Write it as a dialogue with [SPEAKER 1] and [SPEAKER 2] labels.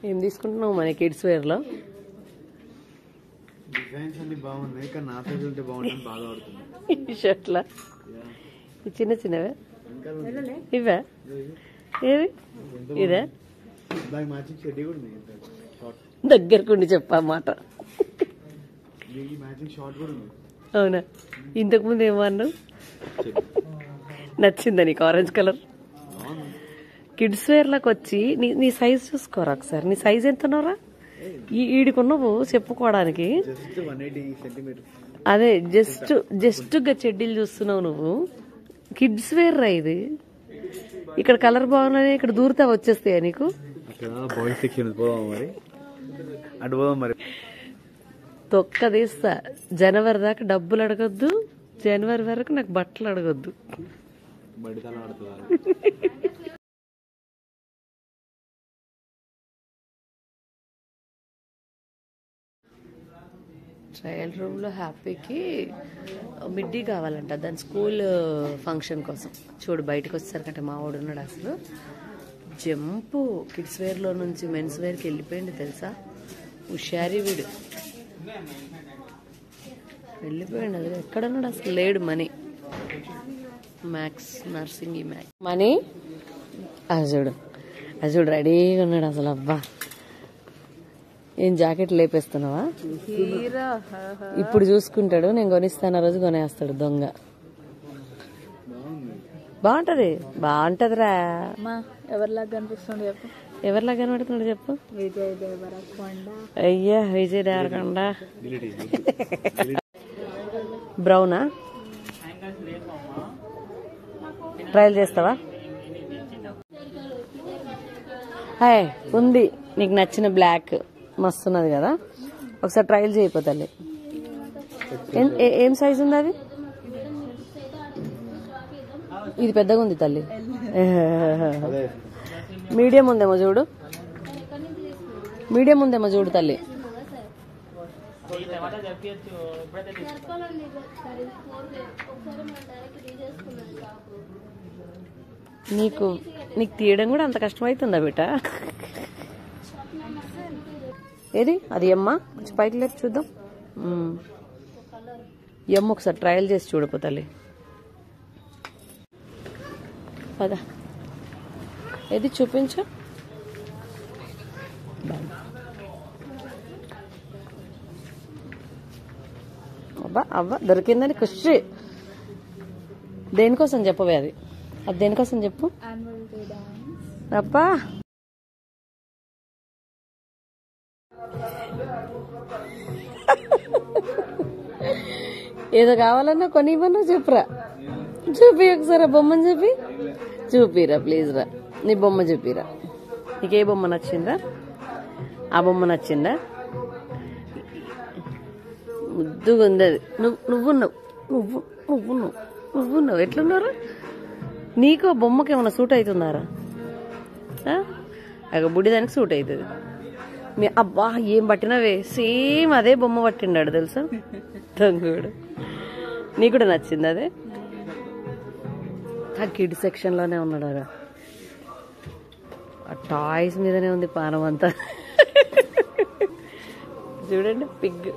[SPEAKER 1] ఏం తీసుకుంటున్నావు మన కిడ్స్ వేర్ లో?
[SPEAKER 2] డిజైన్స్ అన్ని బాగున్నాయి కానీ నా సైజ్ ఉంటే బాగుంటుంది బాగా పడుతుంది.
[SPEAKER 1] ఈ షర్ట్లా చిన్న చిన్నవే ఇవే ఏవి ఇదే
[SPEAKER 2] దానికి మ్యాచింగ్ షర్ట్ కూడా ఉంది.
[SPEAKER 1] దగ్గరకుండి చెప్పమాట.
[SPEAKER 2] మ్యాచింగ్ షార్ట్ కూడా ఉంది.
[SPEAKER 1] అవునా? ఇంతకుముందు ఏమన్నావు? నచ్చిందా నీకు ఆరెంజ్ కలర్? కిడ్స్ వేర్ లాకి వచ్చి నీ సైజ్ చూసుకోరా ఒకసారి. నీ సైజ్ ఎంతనోరా? ఈడికున్నావు చెప్పుకోవడానికి. అదే జస్ట్ గా చెడ్డీలు చూస్తున్నావు నువ్వు. కిడ్స్ వేర్ రా ఇది. ఇక్కడ కలర్ బాగున్నాయి, ఇక్కడ దూరితే వచ్చేస్తాయా నీకు? తొక్క తీస్తా. జనవరి దాకా డబ్బులు అడగొద్దు, జనవరి వరకు నాకు బట్టలు అడగొద్దు. ట్రయల్ రూమ్ లో హ్యాపీకి మిడ్డీ కావాలంట దాని స్కూల్ ఫంక్షన్ కోసం. చూడు బయటకు వచ్చేసరికంటే మా వాడు ఉన్నాడు. అసలు జంపు కిడ్స్ వేర్ లో నుంచి మెన్స్ వేర్కి వెళ్ళిపోయింది తెలుసా? హుషారి వీడు వెళ్ళిపోయాడు. అది ఎక్కడన్నాడు అసలు? లేడు. మనీ మ్యాక్స్ నర్సింగ్ మ్యాక్స్ మనీ అజుడు రెడీగా ఉన్నాడు అసలు. అబ్బా ఏం జాకెట్ లేపేస్తున్నావా? ఇప్పుడు చూసుకుంటాడు. నేను కొనిస్తాను ఆ రోజు కొనేస్తాడు దొంగ. బాగుంటదిరా.
[SPEAKER 3] ఎవరిలాగా కనిపిస్తుంది చెప్పు?
[SPEAKER 1] ఎవరిలాగా కనబడుతున్నాడు చెప్పు?
[SPEAKER 3] విజయ్ దేవరకొండ.
[SPEAKER 1] అయ్యా విజయ్ దేవరకొండ. బ్రౌనా? ట్రయల్ చేస్తావా? హాయ్ ఉంది నీకు నచ్చిన బ్లాక్ మస్తున్నది కదా, ఒకసారి ట్రయల్ చేయిపోతాలి. ఏం సైజ్ ఉంది అది? ఇది పెద్దగా ఉంది తల్లి. మీడియం ఉందేమో చూడు, మీడియం ఉందేమో చూడు తల్లి. నీకు తీయడం కూడా అంత కష్టమవుతుందా బిడ్డ? ఏది అది ఎమ్మా? కొంచెం పైకి లేపు చూద్దాం. ఎమ్మ ఒకసారి ట్రయల్ చేసి చూడిపోతాలి. పద ఏది చూపించు. అబ్బా అబ్బా దొరికిందని ఖుషి. దేనికోసం చెప్పవే అది? అది దేనికోసం చెప్పు. అబ్బా ఏదో కావాలన్నా కొని ఇవ్వన్నా చెప్పురా. చూపి ఒకసారి బొమ్మని చూపిరా ప్లీజ్ రా. నీ బొమ్మ చూపిరా. నీకే బొమ్మ నచ్చిందా? ఆ బొమ్మ నచ్చిందా? ముద్దుగా ఉంది అది. నువ్వున్నావు ఎట్లున్నారా? నీకు ఆ బొమ్మకి ఏమన్నా సూట్ అవుతుందారా? అగ బుడ్డిదానికి సూట్ అవుతుంది. అబ్బా ఏం పట్టినవే? సేమ్ అదే బొమ్మ పట్టిండాడు తెలుసా తంగుడు. నీకు కూడా నచ్చింది అదే? ఆ కిడ్ సెక్షన్ లోనే ఉన్నాడు. ఆ టాయ్స్ మీదనే ఉంది పానం అంతా. చూడండి పిగ్.